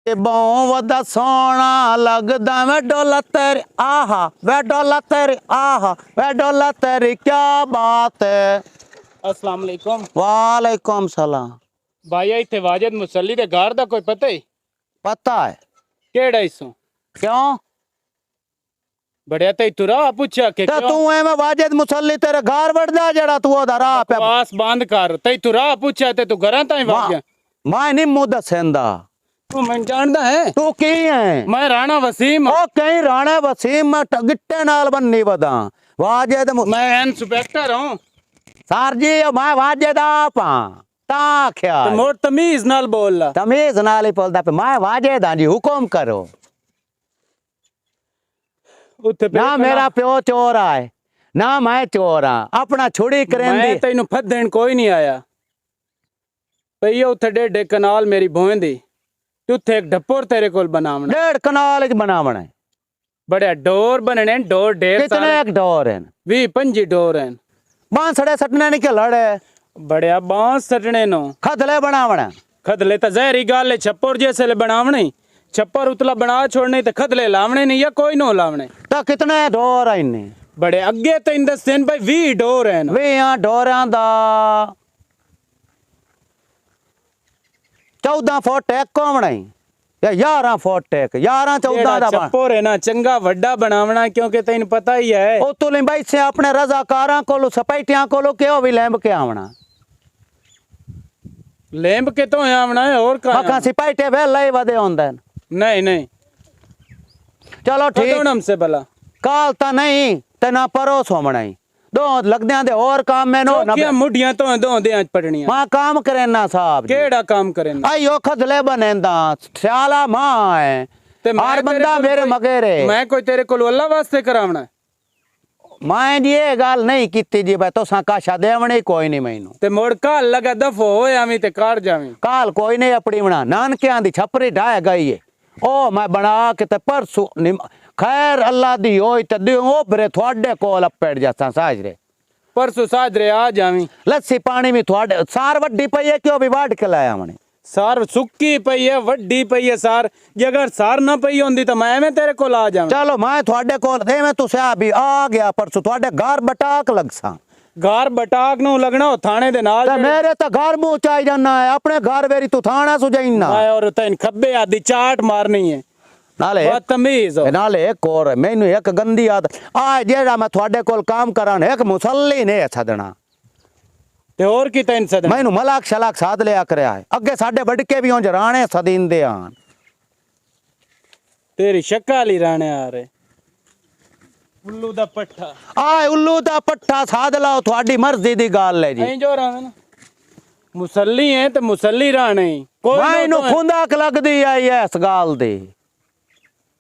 बहुत वदा सोना लगदा वे डोला तेरी आहा वे डोला तेरी आहा वे डोला तेरी क्या बात है। अस्सलाम वालेकुम। वालेकुम सलाम। भाई इत्थे वाजिद मुसल्ली दे घर दा कोई पता ही? पता है केड़ा इसो? क्यों बड़िया ते तुरा पूछा के ते क्यों? तू एवें वाजिद मुसल्ली तेरे घर बढ़दा जेड़ा तू ओदा राह पे बकवास बंद कर। ते तुरा पूछा ते तू घरां ताई वग गया। मैं नहीं मुंह दसेंदा। तू मैं जानदा है? तू की है? मैं राणा वसीम। ओ कहीं राणा वसीम मैं गिट्टे नाल बन्नी वदा वाजिद मैं इंस्पेक्टर हूं। सर जी मैं वाजिद आप हां ता आख्या ते मोर तमीज नाल बोल ला। तमीज नाल ही बोलदा पे मैं वाजिद हां जी हुक्म करो। उत्थे ना मेरा प्यो चोर है ना मैं चोर हाँ अपना छुड़ी करें मैं तैनू फदन कोई नहीं आया पई उत्थे 1.5 कनाल मेरी भों दी ते उत्थे एक ढप्पोर तेरे कोल बनावना 1.5 कनाल च बनावना है। बड़े डोर बनने डोर ढेर कितने एक डोर हैं? 20-25 डोर हैं। बांसड़े सटने नहीं के लड़े बड़िया बांस सटने नो खदले बनावना खदले तो जहरी गाल है छप्पर जैसे ले बनावने छप्पर उतला बना छोड़ने तो खदले लावने नहीं या कोई नो लावने। तो कितने डोर है इन्हें? बड़े अगे तो इन दसन भाई 20 डोर हैं। वे यहाँ डोरियां दा 14 फुट एक कोमना ही या 11 फुट एक 11-14 दा छप्पर है ना चंगा वड्डा बनावना क्योंकि तैन पता ही है ओ तू नहीं भाई से अपने रजाकारां कोलो सपाइटियां कोलो क्यों भी लैंब के आवना लेंब के तो आवना है और कहां मका सिपाइटे वेला ही वदे होंदे नहीं नहीं चलो ठीक हमसे भला काल ता नहीं ते ना परोस होमना ही दो लगदे दे और काम में नो क्या मुडियां तो दो दे आज पड़नियां मां काम करेना साहब जी। केड़ा काम करेना आयो खदले बनेंदा स्याला मां है ते मैं हर तेरे बंदा कोल मेरे कोई- मगेरे मैं कोई तेरे को अल्लाह वास्ते करावना है? मैं जी ये गल नहीं कीती जी भाई तो काशा देवने कोई नहीं मैनू ते मोड़ काल लगा दफो हो आवी ते कार जावी काल कोई नहीं अपनी बना नानकियां दी छपरी ढाए गई है ओ मैं बना के ते परसों खैर अल्लाह दी होई ते दियो ओ बरे थोड़े कोल अपेड़ जासा साजरे परसों साजरे आ जावी लस्सी पानी में थोड़े सार वड्डी पई है क्यों भी वाड़ के लाया मने सार सुक्की पई है वड्डी पई है सार जे अगर सार ना पई होंदी तो मैं तेरे कोल आ जावां। चलो मैं थोड़े कोल दे मैं तुसे आ भी आ गया परसों थोड़े घर बटाक लगसा घर बटाक नु लगना हो थाने दे नाल ते मेरे तो घर मुंह चाई जाना है अपने घर वेरी तू थाना सुजाइना मैं और तैन खब्बे आदी चाट मारनी है नाले बदतमीज हो। नाले एक और मैनू एक गंदी आदत आ जेड़ा मैं थोड़े कोल काम करान एक मुसल्ली ने छदना ते और की तैन सदन मैनू मलाक शलाक साध लिया करया है अगे साडे बड़के भी हों राणे सदींदे आन तेरी शक्ल ही राणे आ रहे उल्लू दा पट्ठा आ उल्लू दा पट्ठा साध लाओ थोड़ी मर्जी दी गल है जी ऐं जो राणे ना मुसल्ली है ते मुसल्ली राणे कोई मैनू ना तो खुंदक लगदी आई है इस गल दी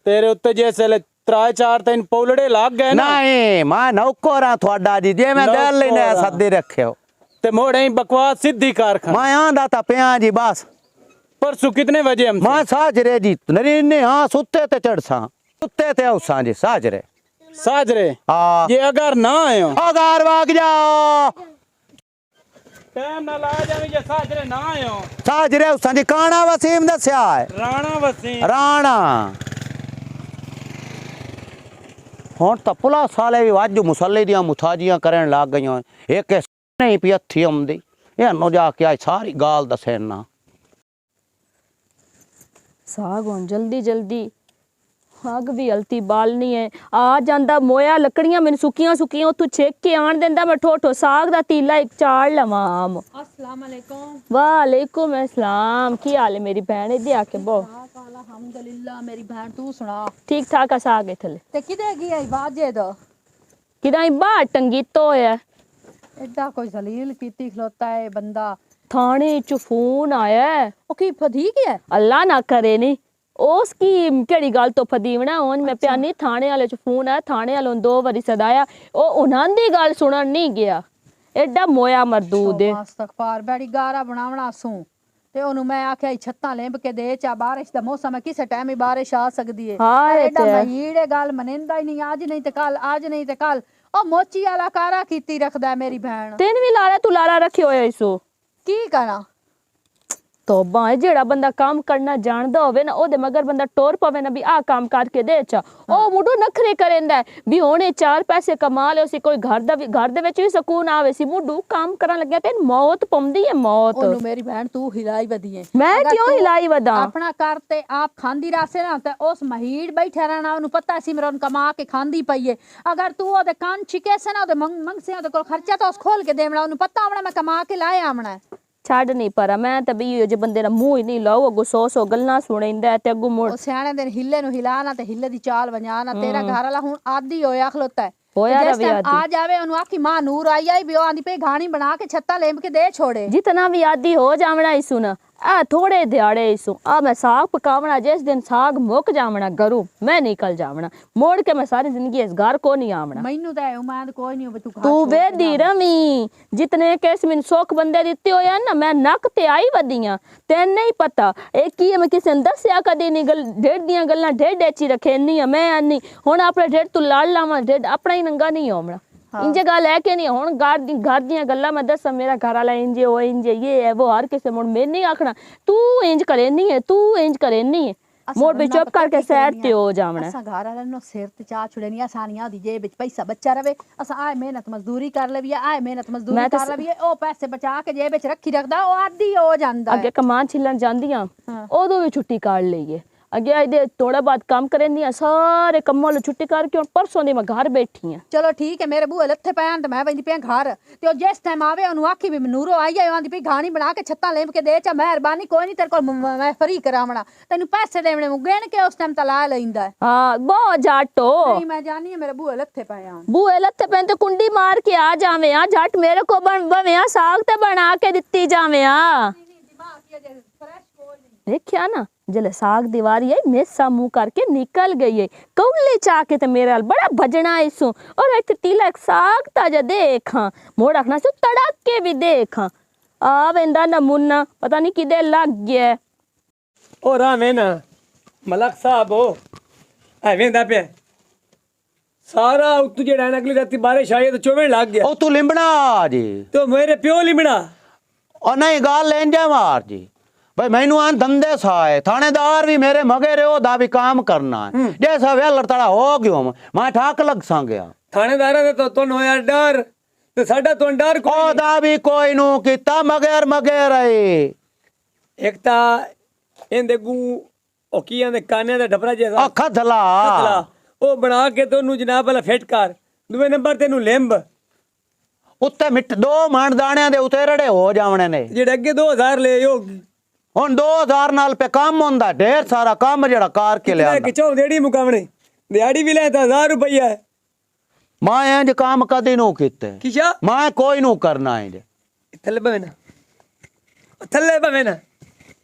तेरे उत्ते जैसे ले 3-4 तैन पौलड़े लाग गए ना नहीं मैं नौकर हां थोड़ा जी जे मैं दिल ने नौकर हां। सदी रखियो ते मोड़े बकवास सीधी कारखाना मैं आंदा ता पिया जी बस परसों कितने बजे हम मैं साजरे जी नरीने हाँ सुते ते चढ़सा सुते ते औसा जी साजरे साजरे हाँ ये अगर ना आयो अगार भाग जाओ टाइम ना ला जावे जे साजरे ना आयो साजरे औसा जी काना वसीम दस्या है राणा वसीम राणा ਹੁਣ ਤਾਂ ਪੁਲਿਸ ਵਾਲੇ ਵੀ ਵਾਜੂ ਮੁਸੱਲੇ ਦੀਆਂ ਮੁਤਾਜੀਆਂ ਕਰਨ ਲੱਗ ਗਈਆਂ ਇੱਕ ਨਹੀਂ ਪਿੱਥੀ ਆਉਂਦੀ ਇਹਨੂੰ ਜਾ ਕੇ ਆ ਸਾਰੀ ਗਾਲ ਦੱਸੇ ਨਾ साग हुन जल्दी जल्दी अग भी हल्ती बालनी है आ जांदा मोया लकड़ियां मैंने सुकियां सुकियां उतों छेक के आन देंदा मैं ठोठो साग दा तीला एक चाड़ लवां आम। अस्सलाम वालेकुम। वालेकुम अस्सलाम की हाल है मेरी बहन इधर आके बो। अल्हम्दुलिल्लाह मेरी बहन तू सुना ठीक ठाक आ साग इथले ते किदे गई आई बाजे दा किदा बाहर टंगी तो है एडा कोई जलील कीती खलोता है बंदा थाने च फोन आया है ओ की फदी गया अल्लाह ना करे नी उसकी केड़ी गल तो फदीवना हुन मैं प्यानी थाने वाले च फोन आया थाने वालों 2 बारी सदाया ओ उन्हां दी गल सुनन नहीं गया एडा मोया मरदूद है इस्तगफार बड़ी गारा बनावना सू ते ओनु मैं आख्या छत्ता लेंब के दे चा बारिश दा मौसम है किसे टाइम ही बारिश आ सकदी है हाँ एडा महीड़े गल मनेंदा ही नहीं आज नहीं ते कल आज नहीं ते कल ओ मोची वाला कारा कीती रखदा है मेरी बहन तेन भी लारा तू लारा रखे होया इसो की करा ਤੋਬਾ ਹੈ ਜਿਹੜਾ ਬੰਦਾ ਕੰਮ ਕਰਨਾ ਜਾਣਦਾ ਹੋਵੇ ਨਾ ਉਹਦੇ ਮਗਰ ਬੰਦਾ ਟੋਰ ਪਵੇ ਨਾ ਵੀ ਆਹ ਕੰਮ ਕਰਕੇ ਦੇ ਚਾ ਉਹ ਮੁੰਡੂ ਨਖਰੇ ਕਰੇਂਦਾ ਹੈ ਵੀ ਹੁਣੇ 4 ਪੈਸੇ ਕਮਾ ਲਿਓ ਸੀ ਕੋਈ ਘਰ ਦੇ ਵਿੱਚ ਵੀ ਸਕੂਨ ਆਵੇ ਸੀ ਮੁੰਡੂ ਕੰਮ ਕਰਨ ਲੱਗਿਆ ਤੇ ਮੌਤ ਪਉਂਦੀ ਹੈ ਮੌਤ ਉਹਨੂੰ ਮੇਰੀ ਭੈਣ ਤੂੰ ਹਿਲਾਈ ਵਧੀਏ ਮੈਂ ਅਗਰ ਕਿਉਂ ਤੂੰ ਹਿਲਾਈ ਵਦਾਂ ਆਪਣਾ ਕਰ ਤੇ ਆਪ ਖਾਂਦੀ ਰਾਸੇ ਨਾ ਤੇ ਉਸ ਮਹੀੜ ਬੈਠਾ ਰਹਿਣਾ ਉਹਨੂੰ ਪਤਾ ਸੀ ਮੇਰਾ ਕਮਾ ਕੇ ਖਾਂਦੀ ਪਈਏ ਅਗਰ ਤੂੰ ਉਹਦੇ ਕੰਨ ਛਿਕੇ ਸੇ ਨਾ ਉਹਦੇ ਮੰਗਸੇ ਉਹਦੇ ਕੋਲ ਖਰਚਾ ਤਾਂ ਉਸ ਖੋਲ ਕੇ ਦੇਵਣਾ ਉਹਨੂੰ ਪਤਾ ਆਵਣਾ ਮੈਂ ਕਮਾ ਕੇ ਲਾਇਆ ਆਵਣਾ ਛੱਡ ਨਹੀਂ ਪਰ ਮੈਂ ਤਾਂ ਵੀ ਜੇ ਬੰਦੇ ਦਾ ਮੂੰਹ ਹੀ ਨਹੀਂ ਲਾਓ ਅੱਗੋਂ 100 ਗੱਲਾਂ ਸੁਣਾਉਂਦਾ ਤੇ ਅੱਗੋਂ ਮੁੜ ਉਹ ਸਿਆਣੇ ਦਿਨ ਹਿੱਲੇ ਨੂੰ ਹਿਲਾ ਨਾ ਤੇ ਹਿੱਲੇ ਦੀ ਚਾਲ ਵਜਾ ਨਾ ਤੇਰਾ ਘਰ ਵਾਲਾ ਹੁਣ ਆਦੀ ਹੋਇਆ ਖਲੋਤਾ ਹੈ ਹੋਇਆ ਜਿਸ ਰਵੀ time ਆਦੀ ਆ ਜਾਵੇ ਉਹਨੂੰ ਆਖੀ ਮਾਂ ਨੂਰ ਆਈ ਆਈ ਵੀ ਉਹ ਆਂਦੀ ਪਈ ਘਾਣੀ ਬਣਾ ਕੇ ਛੱਤਾ ਲੇਂਬ ਕੇ ਦੇ ਛੋੜੇ ਜਿਤਨਾ ਵੀ ਆਦੀ ਹੋ ਜਾਵਣਾ ਇਸੂ ਨਾ ਆ ਥੋੜੇ ਦਿਹਾੜੇ ਇਸੂ ਆ ਮੈਂ ਸਾਗ ਪਕਾਵਣਾ ਜਿਸ ਦਿਨ ਸਾਗ ਮੁੱਕ ਜਾਵਣਾ ਘਰੋਂ ਮੈਂ ਨਿਕਲ ਜਾਵਣਾ ਮੋੜ ਕੇ ਮੈਂ ਸਾਰੀ ਜ਼ਿੰਦਗੀ ਇਸ ਘਰ ਕੋ ਨਹੀਂ ਆਵਣਾ ਮੈਨੂੰ ਤਾਂ ਉਮੀਦ ਕੋਈ ਨਹੀਂ ਹੋਵੇ ਤੂੰ ਘਰ ਤੂੰ ਛੋੜ ਕੇ ਵੇਦੀ ਰਵੀ ਜਿਤਨੇ ਕੇਸ ਮੈਨੂੰ ਸੁੱਖ ਬੰਦੇ ਦਿੱਤੇ ਹੋਏ ਨਾ ਮੈਂ ਨੱਕ ਤੇ ਆਈ ਵਧੀਆਂ ਤੈਨੂੰ ਨਹੀਂ ਪਤਾ ਇਹ ਕੀ ਮੈਂ ਕਿਸੇ ਨੂੰ ਦੱਸਿਆ ਕਦੀ ਨਹੀਂ ਗੱਲ ਢੇਡ ਦੀਆਂ ਗੱਲਾਂ ਢੇਡੇ ਚ ਹੀ ਰੱਖੇ ਨਹੀਂ ਮੈਂ ਆਨੀ ਹੁਣ ਆਪਣੇ ਢੇਡ ਤੂੰ ਲੜ ਲਾਵਾਂ ਢੇਡ ਆਪਣਾ ਹੀ ਨੰਗਾ ਨਹੀਂ ਆਉਣਾ ਇੰਜੇ ਗੱਲ ਹੈ ਕਿ ਨਹੀਂ ਹੁਣ ਘਰ ਦੀਆਂ ਗੱਲਾਂ ਮੈਂ ਦੱਸਾਂ ਮੇਰਾ ਘਰ ਵਾਲਾ ਇੰਜੇ ਉਹ ਇੰਜੇ ਇਹ ਹੈ ਉਹ ਹਰ ਕਿਸੇ ਮੁੜ ਮੈਂ ਨਹੀਂ ਆਖਣਾ ਤੂੰ ਇੰਜ ਕਰੇ ਨਹੀਂ ਹੈ ਤੂੰ ਇੰਜ ਕਰੇ ਨਹੀਂ ਹੈ ਮੋੜ ਵੀ ਚੁੱਪ ਕਰਕੇ ਸੈਰ ਤੇ ਹੋ ਜਾਵਣਾ ਅਸਾਂ ਘਰ ਵਾਲਿਆਂ ਨੂੰ ਸਿਰ ਤੇ ਚਾਹ ਛੁੜਨੀਆਂ ਆਸਾਨੀਆਂ ਦੀ ਜੇਬ ਵਿੱਚ ਪੈਸਾ ਬੱਚਾ ਰਵੇ ਅਸਾਂ ਆਏ ਮਿਹਨਤ ਮਜ਼ਦੂਰੀ ਕਰ ਲਈਏ ਆਏ ਮਿਹਨਤ ਮਜ਼ਦੂਰੀ ਕਰ ਲਈਏ ਉਹ ਪੈਸੇ ਬਚਾ ਕੇ ਜੇਬ ਵਿੱਚ ਰੱਖੀ ਰੱਖਦਾ ਉਹ ਆਦੀ ਹੋ ਜਾਂਦਾ ਅੱਗੇ ਕਮਾਨ ਛਿੱਲਣ ਜਾਂਦੀਆਂ ਉਦੋਂ ਵੀ ਛੁੱਟੀ ਕਾੜ ਲਈਏ ਅੱਗੇ ਇਹਦੇ ਥੋੜਾ ਬਾਅਦ ਕੰਮ ਕਰਨਦੀਆਂ ਸਾਰੇ ਕੰਮਾਂ ਨੂੰ ਛੁੱਟੀ ਕਰਕੇ ਹੁਣ ਪਰਸੋਂ ਦੀ ਮੈਂ ਘਰ ਬੈਠੀ ਆ ਚਲੋ ਠੀਕ ਹੈ ਮੇਰੇ ਬੂਹੇ ਲੱਥੇ ਪੈਣ ਤੇ ਮੈਂ ਵੰਦੀ ਪਿਆ ਘਰ ਤੇ ਉਹ ਜਿਸ ਟਾਈਮ ਆਵੇ ਉਹਨੂੰ ਆਖੀ ਵੀ ਮਨੂਰੋ ਆਈ ਆਈ ਆਂਦੀ ਪਈ ਘਾਣੀ ਬਣਾ ਕੇ ਛੱਤਾਂ ਲੇਮ ਕੇ ਦੇ ਚਾ ਮਿਹਰਬਾਨੀ ਕੋਈ ਨਹੀਂ ਤੇਰੇ ਕੋਲ ਮੈਂ ਫਰੀ ਕਰਾਵਣਾ ਤੈਨੂੰ ਪੈਸੇ ਦੇਵਣੇ ਨੂੰ ਗਿਣ ਕੇ ਉਸ ਟਾਈਮ ਤਲਾ ਲੈਂਦਾ ਹਾਂ ਬਹੁਤ ਜਾਟੋ ਨਹੀਂ ਮੈਂ ਜਾਣੀ ਮੇਰੇ ਬੂਹੇ ਲੱਥੇ ਪਏ ਆ ਬੂਏ ਲੱਥੇ ਪੈਂ ਤੇ ਕੁੰਡੀ ਮਾਰ ਕੇ ਆ ਜਾਵੇਂ ਆ ਜੱਟ ਮੇਰੇ ਕੋ ਬਵਿਆ ਸਾਗ ਤੇ ਬਣਾ ਕੇ ਦਿੱਤੀ ਜਾਵੇਂ ਆ ਦੇਖਿਆ ਨਾ ਜਲੇ ਸਾਗ ਦੀਵਾਰੀ है मेसा मुंह करके निकल गई है कौले चाके ते मेरे हाल बड़ा भजना इसू और एक तिलक साग ताजा देखा मोड़ रखना सो तड़क के भी देखा आ वेंदा नमूना पता नहीं किदे लग गया ओ राम है ना मलक साहब हो ऐ वेंदा पे सारा उत्तू जेड़ा है ना अगली राती बारिश आई तो चोवे लग गया ਉਹ ਤੂੰ ਲਿੰਬਣਾ ਜੀ तो मेरे प्यो लिमड़ा ਉਹ ਨਹੀਂ ਗੱਲ ਲੈਂਦੇ ਮਾਰ ਜੀ भाई मैनू आन धंधे साए थानेदार भी मेरे मगे रहो दा भी काम करना है जैसा वे लड़तड़ा हो गयो मैं ठाक लग सा गया थानेदार ने तो तुन होया डर ते साडा तुन डर ओ दा भी कोई नू कीता मगेर आई एक ता इंदे गू ओ की आंदे काने दा डबरा जैसा अखा धला पतला ओ बना के तोनू जनाब वाला फिट कर दूवे नंबर तेनू लिंब उत्ते मिट 2 मण दाणियां दे उतेरड़े हो जावणे ने जेड़े अगे 2000 ले यो हुन 2000 नाल पे काम होंदा ढेर सारा काम जेड़ा कार के ले आंदा किचो देड़ी मुकावणे दिहाड़ी भी ले तो 1000 रुपया है मैं इंज काम कदी नू कीते किशा मैं कोई नू करना इंज थल्ले बवे ना थल्ले बवे ना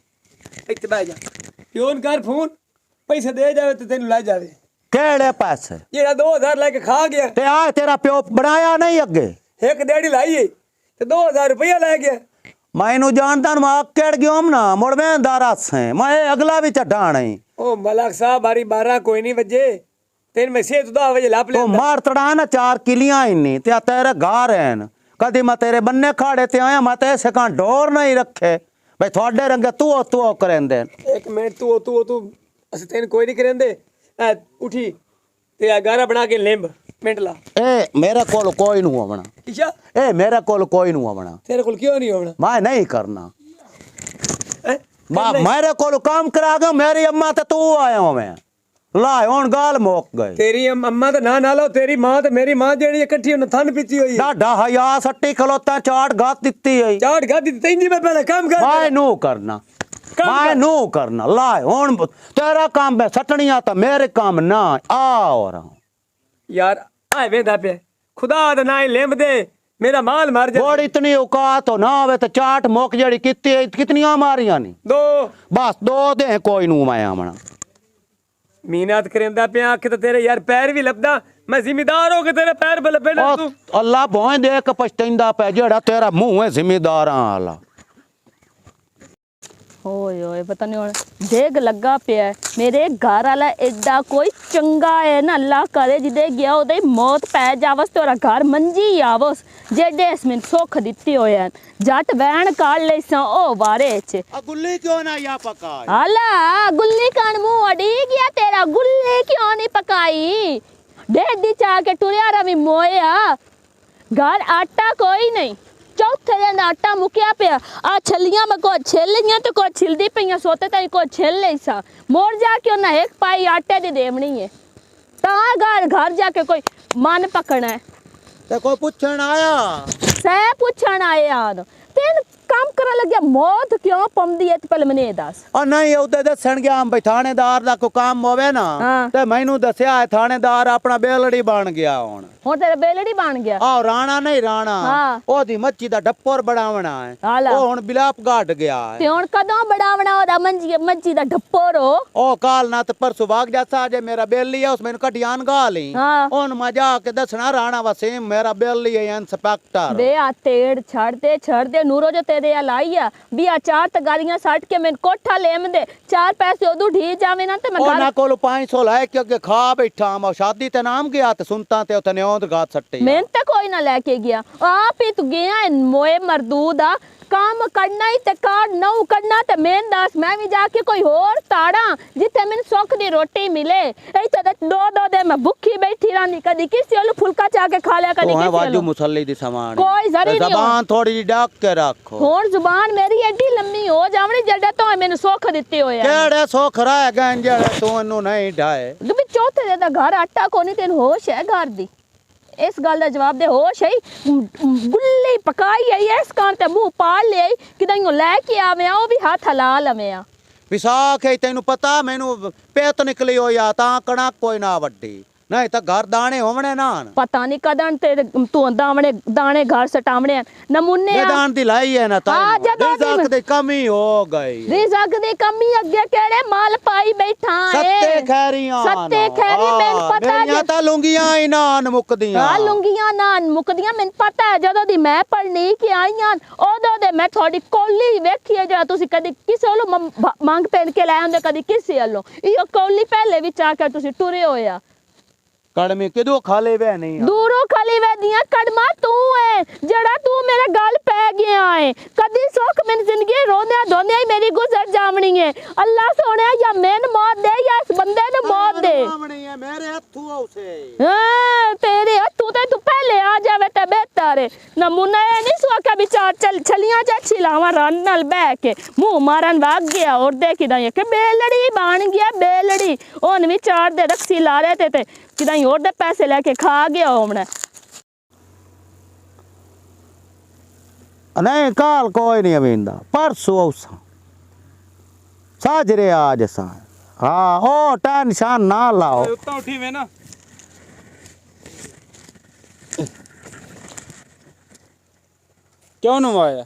इत्ते बैठ जा प्योन कर फोन पैसे दे जावे तो तेन ला जावे केड़े पैसे जेड़ा 2000 लेके खा गया ते आ तेरा प्यो बनाया नहीं अगे एक देड़ी लाई ते 2000 रुपया ले गया मैनू जानता मैं अकेड़ गयो ना मुड़ में दारा से मैं अगला भी चढ़ा नहीं ओ मलक साहब बारी 12 कोई नहीं बजे तेन में से तो बजे लाप ले तो मार तड़ा ना 4 किलियां इन्नी ते तेरे घर हैं कदी मैं तेरे बन्ने खाड़े ते आया मैं ते ऐसे कहां डोर नहीं रखे भाई थोड़े रंगे तू करेंदे एक मिनट तू असि तेन कोई नहीं करेंदे उठी ते गारा बना के लिंब मिंट ला ए मेरे कोल कोई नू आवना किशा ए मेरे कोल कोई नू आवना तेरे कोल क्यों नहीं होना मैं नहीं करना मेरे कोल काम करा गया मेरी अम्मा ते तू आया हूं मैं ला हुन गाल मोक गए तेरी अम्मा तो ना लो तेरी मां ते मेरी मां जेड़ी इकट्ठी उन थन पीती हुई है डाढा हया सट्टी खलोता चाट गात दित्ती है चाट गा दी तैंदी मैं पहले काम कर मैं नू करना मैं नू करना ला हुन तेरा काम है सटनिया तो मेरे काम ना आ हो रहा यार आए वेंदा पे खुदा दा ना लेंब दे मेरा माल मार जा बोड़ इतनी औकात हो ना होवे तो चाट मोक जड़ी कितनी कितनियां मारियां नी दो बस 2 दे कोई नू मैं आवना मीनात करेंदा पे आंख ते तेरे यार पैर भी लपदा मैं जिम्मेदार हो के तेरे पैर पे लपे ना तू अल्लाह भोए देख पछतैंदा पे जेड़ा तेरा मुंह है जिम्मेदारां वाला ਓਏ ਓਏ ਪਤਾ ਨਹੀਂ ਹੁਣ ਦੇਗ ਲੱਗਾ ਪਿਆ ਹੈ। ਮੇਰੇ ਘਰ ਵਾਲਾ ਐਡਾ ਕੋਈ ਚੰਗਾ ਹੈ ਨਾ, ਅੱਲਾ ਕਰੇ ਜਿਹਦੇ ਗਿਆ ਉਹਦੇ ਮੌਤ ਪੈ ਜਾਵਸ ਤੇ ਉਹਦਾ ਘਰ ਮੰਜੀ ਆਵਸ ਜਿਹੜੇ ਇਸ ਮੈਨੂੰ ਸੁੱਖ ਦਿੱਤੇ ਹੋਏ ਹਨ। ਜੱਟ ਵੈਣ ਕਾੜ ਲਈ ਸਾਂ ਉਹ ਵਾਰੇ ਚ ਆ ਗੁੱਲੀ ਕਿਉਂ ਨਾ ਆ ਪਕਾਈ? ਆਲਾ ਗੁੱਲੀ ਕਾਣ ਮੂੰਹ ਅੜੀ ਗਿਆ ਤੇਰਾ, ਗੁੱਲੀ ਕਿਉਂ ਨਹੀਂ ਪਕਾਈ? ਡੇਢੀ ਚਾ ਕੇ ਟੁਰਿਆ ਰਵੀ ਮੋਇਆ, ਘਰ ਆਟਾ ਕੋਈ ਨਹੀਂ। ਚੌਥੇ ਦਿਨ ਆਟਾ ਮੁੱਕਿਆ ਪਿਆ, ਆ ਛੱਲੀਆਂ ਮੈਂ ਕੋ ਛਿੱਲੀਆਂ ਤੇ ਕੋ ਛਿਲਦੀ ਪਈਆਂ, ਸੋਤੇ ਤਾਂ ਕੋ ਛਿਲ ਲਈ ਸਾ। ਮੋੜ ਜਾ ਕੇ ਉਹਨਾਂ ਇੱਕ ਪਾਈ ਆਟੇ ਦੀ ਦੇਵਣੀ ਹੈ ਤਾਂ ਘਰ ਜਾ ਕੇ ਕੋਈ ਮਨ ਪਕਣਾ ਹੈ। ਤੇ ਕੋਈ ਪੁੱਛਣ ਆਇਆ? ਸੈ ਪੁੱਛਣ ਆਇਆ ਤੈਨੂੰ ਕੰਮ ਕਰਨ ਲੱਗਿਆ ਮੌਤ ਕਿਉਂ ਪੰਦੀ ਹੈ ਤੇ ਪਹਿਲੇ ਮੈਨੂੰ ਇਹ ਦੱਸ। ਉਹ ਨਹੀਂ ਉਹਦੇ ਦੱਸਣ ਗਿਆ ਬਈ ਥਾਣੇਦਾਰ ਦਾ ਕੋਈ ਕੰਮ ਹੋਵੇ ਨਾ ਹਾਂ। ਤੇ ਮੈਨੂੰ ਦੱਸਿਆ ਥਾਣੇਦਾਰ ਆਪਣਾ ਬੇਲੜੀ ਬਣ ਗਿਆ ਹੁਣ ਤੇਰਾ ਬੇਲੜੀ ਬਣ ਗਿਆ। ਆਹ ਰਾਣਾ ਨਹੀਂ ਰਾਣਾ, ਹਾਂ। ਉਹਦੀ ਮੱਛੀ ਦਾ ਡੱਪਰ ਬਣਾਵਣਾ ਹੈ। ਹਾਲਾ। ਉਹ ਹੁਣ ਬਿਲਾਪ ਘਟ ਗਿਆ ਤੇ ਹੈ। ਹੁਣ ਕਦੋਂ ਬੜਾਵਣਾ ਉਹਦਾ ਮੰਜੀ ਦਾ ਢੱਪੋਰ ਹੋ? ਉਹ ਕਾਲ ਨਾ ਤੇ ਪਰਸੋਂ ਭਾਗ ਜਾਸਾ ਜੇ ਮੇਰਾ ਬੇਲੀ ਹੈ ਉਸ ਮੈਨੂੰ ਕਟਿਆਨ ਗਾ ਲਈ। ਹਾਂ। ਉਹਨ ਮੈਂ ਜਾ ਕੇ ਦੱਸਣਾ ਰਾਣਾ ਵਸੀਮ ਮੇਰਾ ਬੇਲੀ ਹੈ ਇੰਸਪੈਕਟਰ। ਬੇ ਆ ਤੇੜ ਛੱਡ ਦੇ ਨੂਰੋ ਜੋ ਤੇਰੇ ਆ ਲਾਈ ਆ ਵੀ ਆ ਚਾਰ ਤਗਾਰੀਆਂ ਸੱਟ ਕੇ ਮੈਨੂੰ ਕੋਠਾ ਲੈਮ ਦੇ, ਚਾਰ ਪੈਸੇ ਉਦੋਂ ਢੀ ਜਾਵੇ ਨਾ ਤੇ ਮੈਂ ਉਹਨਾਂ ਕੋਲ 500 ਲੈ ਕੇ ਅੱਗੇ ਖਾ ਬੈਠਾ ਮੈਂ ਸ਼ਾਦੀ ਤੇ ਨਾਮ ਗਿਆ ਤੇ ਸੁਣਤਾ ਤੇ ਉਥੇ ਨਿਉਂਦ ਗਾਤ ਸੱਟੀ। ਮੈਂ ਤਾਂ ਕੋਈ ਨਾ ਲੈ ਕੇ ਗਿਆ, ਆਪ ਹੀ ਤੂੰ ਗਿਆ ਮੋਏ ਮਰਦੂਦ ਆ ਕੰਮ ਕਰਨਾ ਹੀ ਤੇ ਕਾਰ ਨਹੁੰ ਕਰਨਾ ਤੇ ਮੈਂ ਦੱਸ ਮੈਂ ਵੀ ਜਾ ਕੇ ਕੋਈ ਹੋਰ ਤਾੜਾ ਜਿੱਥੇ ਮੈਨੂੰ ਸੁੱਖ ਦੀ ਰੋਟੀ ਮਿਲੇ। ਇੱਥੇ ਤਾਂ ਦੋ ਦੇ ਮੈਂ ਭੁੱਖੀ ਬੈਠੀ ਰਹਿੰਦੀ, ਕਦੀ ਕਿਸੇ ਵੱਲ ਫੁਲਕਾ ਚਾ ਕੇ ਖਾ ਲਿਆ, ਕਦੀ ਕਿਸੇ ਵਾਜੂ ਵੱਲ ਮੁਸੱਲੀ ਦੀ ਸਮਾਨ ਕੋਈ ਜ਼ਰੀ ਨਹੀਂ। ਜ਼ਬਾਨ ਥੋੜੀ ਜਿਹੀ ਡੱਕ ਕੇ ਰੱਖੋ। ਹੁਣ ਜ਼ੁਬਾਨ ਮੇਰੀ ਐਡੀ ਲੰਮੀ ਹੋ ਜਾਵਣੀ ਜਿਹੜੇ ਤੋਂ ਮੈਨੂੰ ਸੁੱਖ ਦਿੱਤੇ ਹੋਏ ਆ। ਕਿਹੜੇ ਸੁੱਖ ਰਹਿ ਗਏ ਜਿਹੜੇ ਤੂੰ ਇਹਨੂੰ ਨਹੀਂ ਢਾਏ? ਵੀ ਚੌਥੇ ਦਿਨ ਦਾ ਘਰ ਆਟਾ ਕੋਨੀ, ਤੈਨੂੰ ਹੋਸ਼ ਹੈ ਘਰ ਦੀ? ਇਸ ਗੱਲ ਦਾ ਜਵਾਬ ਦੇ। ਹੋਸ਼ ਹੈ ਗੁੱਲੀ ਪਕਾਈ ਹੈ ਇਸ ਕਾਂ ਤੇ ਮੂੰਹ ਪਾੜ ਲਿਆ ਕਿਦਾਂ ਲੈ ਕੇ ਆਵੇਂ ਉਹ ਵੀ ਹੱਥ ਹਲਾ ਲਵੇਂ ਆ। ਵਿਸਾਖ ਹੈ ਤੈਨੂੰ ਪਤਾ ਮੈਨੂੰ ਪੇਤ ਨਿਕਲੀ ਹੋਈ ਆ ਤਾਂ ਕਣਕ ਕੋਈ ਨਾ ਵੱਡੀ ਨਹੀਂ ਤਾਂ ਘਰ ਦਾਣੇ ਹੋਵਣੇ ਨਾ। ਪਤਾ ਨਹੀਂ ਕਦਨ ਤੇ ਤੂੰ ਦਾਣੇ ਘਰ ਸਟਾਵਣੇ ਨਮੂਨੇ ਆ। ਦਾਣ ਦੀ ਲਾਈ ਹੈ ਨਾ ਤਾਂ ਰਿਜ਼ਕ ਦੀ ਕਮੀ ਹੋ ਗਈ। ਰਿਜ਼ਕ ਦੀ ਕਮੀ ਅੱਗੇ ਕਿਹੜੇ ਮਾਲ ਪਾਈ ਬੈਠਾ ਏ? ਸੱਤੇ ਖੈਰੀਆਂ ਮੈਨੂੰ ਪਤਾ ਮੇਰੀਆਂ ਤਾਂ ਲੁੰਗੀਆਂ ਹੀ ਨਾ ਮੁੱਕਦੀਆਂ। ਆ ਲੁੰਗੀਆਂ ਨਾ ਮੁੱਕਦੀਆਂ ਮੈਨੂੰ ਪਤਾ ਹੈ। ਜਦੋਂ ਦੀ ਮੈਂ ਪੜ੍ਹਨੀ ਕਿ ਆਈਆਂ ਉਦੋਂ ਦੇ ਮੈਂ ਤੁਹਾਡੀ ਕੋਲੀ ਵੇਖੀ ਹੈ ਜਿਹੜਾ ਤੁਸੀਂ ਕਦੀ ਕਿਸੇ ਵੱਲੋਂ ਮੰਗ ਪੈਣ ਕੇ ਲੈ ਆਉਂਦੇ, ਕਦੀ ਕਿਸੇ ਵੱਲੋਂ। ਇਹ ਕੋਲੀ ਪਹਿਲੇ ਵਿੱਚ ਆ ਕੇ ਤੁਸੀਂ ਟੁਰੇ ਹੋਇਆ ਕੜਮੀ ਕਿਦੋਂ ਖਾਲੇ ਵੇ ਨਹੀਂ ਦੂਰੋਂ ਖਾਲੀ ਵੇਦੀਆਂ ਕੜਮਾ ਤੂੰ ਏ ਜਿਹੜਾ ਤੂੰ ਮੇਰੇ ਗੱਲ ਪੈ ਗਿਆ ਏ। ਕਦੀ ਸੁੱਖ ਮੇਰੀ ਜ਼ਿੰਦਗੀ ਰੋਂਦਿਆਂ ਧੋਂਦਿਆਂ ਹੀ ਮੇਰੀ ਗੁਜ਼ਰ ਜਾਵਣੀ ਏ। ਅੱਲਾ ਸੋਹਣਿਆ ਜਾਂ ਮੈਨੂੰ ਮੌਤ ਦੇ ਜਾਂ ਇਸ ਬੰਦੇ ਨੂੰ ਮੌਤ ਦੇ। ਮੇਰੇ ਹੱਥੋਂ ਆਉਸੇ ਹਾਂ ਤੇਰੇ ਹੱਥੋਂ ਤੇ ਤੂੰ ਪਹਿਲੇ ਆ ਜਾਵੇ ਤੇ ਬਿਹਤਰ ਏ। ਨਮੂਨਾ ਇਹ ਨਹੀਂ ਸੁਆਕਾ ਵਿਚਾਰ ਛਲੀਆਂ ਜਾਂ ਛਿਲਾਵਾਂ ਰਨ ਨਾਲ ਬਹਿ ਕੇ ਮੂੰਹ ਮਾਰਨ ਵਗ ਗਿਆ ਔਰ ਦੇ ਕਿਦਾਂ ਕਿ ਬੇਲੜੀ ਬਣ ਗਿਆ ਬੇਲੜੀ। ਉਹਨ ਵਿਚਾਰ ਦੇ ਰਕਸੀ ਲਾ ਰਹੇ ਤੇ ਕਿਦਾਂ ਹੋਰ ਦੇ ਪੈਸੇ ਲੈ ਕੇ ਖਾ ਗਿਆ ਹੋਣਾ। नहीं काल कोई नहीं अमींदा परसों औसा साजरे आज सा। हाँ ओ टेंशन ना लाओ। ਉੱਤੋਂ ਉੱਠੀ ਵੇ ਨਾ ਕਿਉਂ ਨੂੰ ਆਇਆ?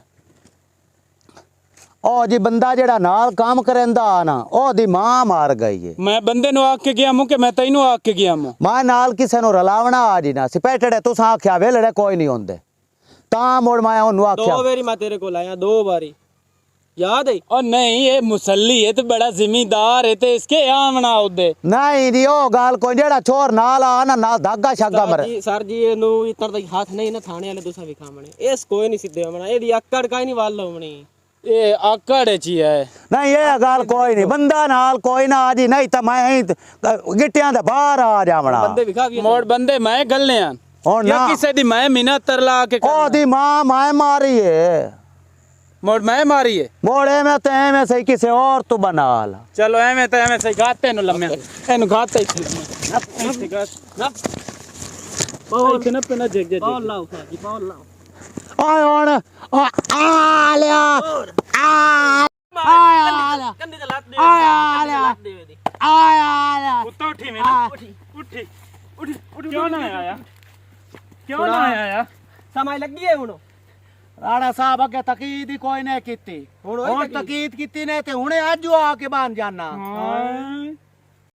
ओ जी बंदा जेड़ा नाल काम करेंदा ना ओदी मां मार गई है। ਮੈਂ ਬੰਦੇ ਨੂੰ ਆਖ ਕੇ ਗਿਆ ਮੂੰ ਕਿ ਮੈਂ ਤੈਨੂੰ ਆਖ ਕੇ ਗਿਆ ਮੂੰ। मां नाल किसे नु रलावना आज ही ना सिपेटड़े तुस आख्या वेलड़े कोई नहीं होंदे ਤਾਂ ਮੁੜ ਮੈਂ ਉਹਨੂੰ ਆਖਿਆ दो बारी मैं तेरे को लाया, 2 बारी याद है। ਉਹ ਨਹੀਂ ਇਹ ਮੁਸੱਲੀ ਹੈ ਤੇ ਬੜਾ ਜ਼ਿਮੀਂਦਾਰ ਹੈ ਤੇ ਇਸਕੇ ਆਵਣਾ ਉਹਦੇ ਨਹੀਂ ਦੀ ਉਹ ਗੱਲ ਕੋਈ ਜਿਹੜਾ ਚੋਰ ਨਾਲ ਆ ਨਾ ਨਾਲ ਧਾਗਾ ਛਾਗਾ ਮਰੇ। सर जी नु इतर दा हाथ नहीं ना थाने वाले दूसरा भी खामणे इस कोई नहीं सीधे होना एदी अक्कड़ काई नहीं वाल होवणी। ਇਹ ਆਕੜ ਚ ਹੀ ਹੈ। ਨਹੀਂ ਇਹ ਗੱਲ ਕੋਈ ਨਹੀਂ ਬੰਦਾ ਨਾਲ ਕੋਈ ਨਾ ਆ ਜੀ ਨਹੀਂ ਤਾਂ ਮੈਂ ਗਿੱਟਿਆਂ ਦੇ ਬਾਹਰ ਆ ਜਾਵਣਾ। बंदे भी खा गए ਮੋੜ ਬੰਦੇ ਮੈਂ ਗੱਲਿਆਂ ਹੁਣ ਜਾਂ ਨਾ ਕਿਸੇ ਦੀ ਮੈਂ ਮਿਹਨਤ ਤਰਲਾ ਕੇ ਉਹਦੀ ਮਾਂ ਮੈਂ ਮਾਰੀ ਏ ਮੋੜ ਮੈਂ ਮਾਰੀ ਹੈ। ਮੋੜੇ ਮੈਂ ਤੇ ਐਵੇਂ ਸਹੀ ਕਿਸੇ ਹੋਰ ਤੂੰ ਬਣਾ ਲਾ। ਚਲੋ ਐਵੇਂ ਤਾਂ ਐਵੇਂ ਸਹੀ ਗਾਤੇ ਨੂੰ ਲੰਮਿਆ ਇਹਨੂੰ ਗਾਤੇ ਹੀ ਨਾ ਪਾਉ ਨਾ ਪੈਣਾ ਜਗ ਜਗ पाउल लाओ सर जी पाउल लाओ। ਓਏ ਹੁਣ ਆ ਲਿਆ ਆ कंधे ते लात दे लात दे दी ਆਇਆ ਉੱਤੋਂ ਉੱਠੀ ਵੇ ਨਾ ਉੱਠੀ ਕਿਉਂ ਨਾ ਆਇਆ? ਕਿਉਂ ਨਾ ਆਇਆ? समय लगी है हुन ਰਾਣਾ ਸਾਹਿਬ ਅੱਗੇ ਤਕੀਦ ਹੀ ਕੋਈ ਨਹੀਂ ਕੀਤੀ। ਹੁਣ ਤਕੀਦ ਕੀਤੀ ਨੇ ਤੇ ਹੁਣੇ ਅੱਜ ਆ ਕੇ ਬਣ ਜਾਣਾ।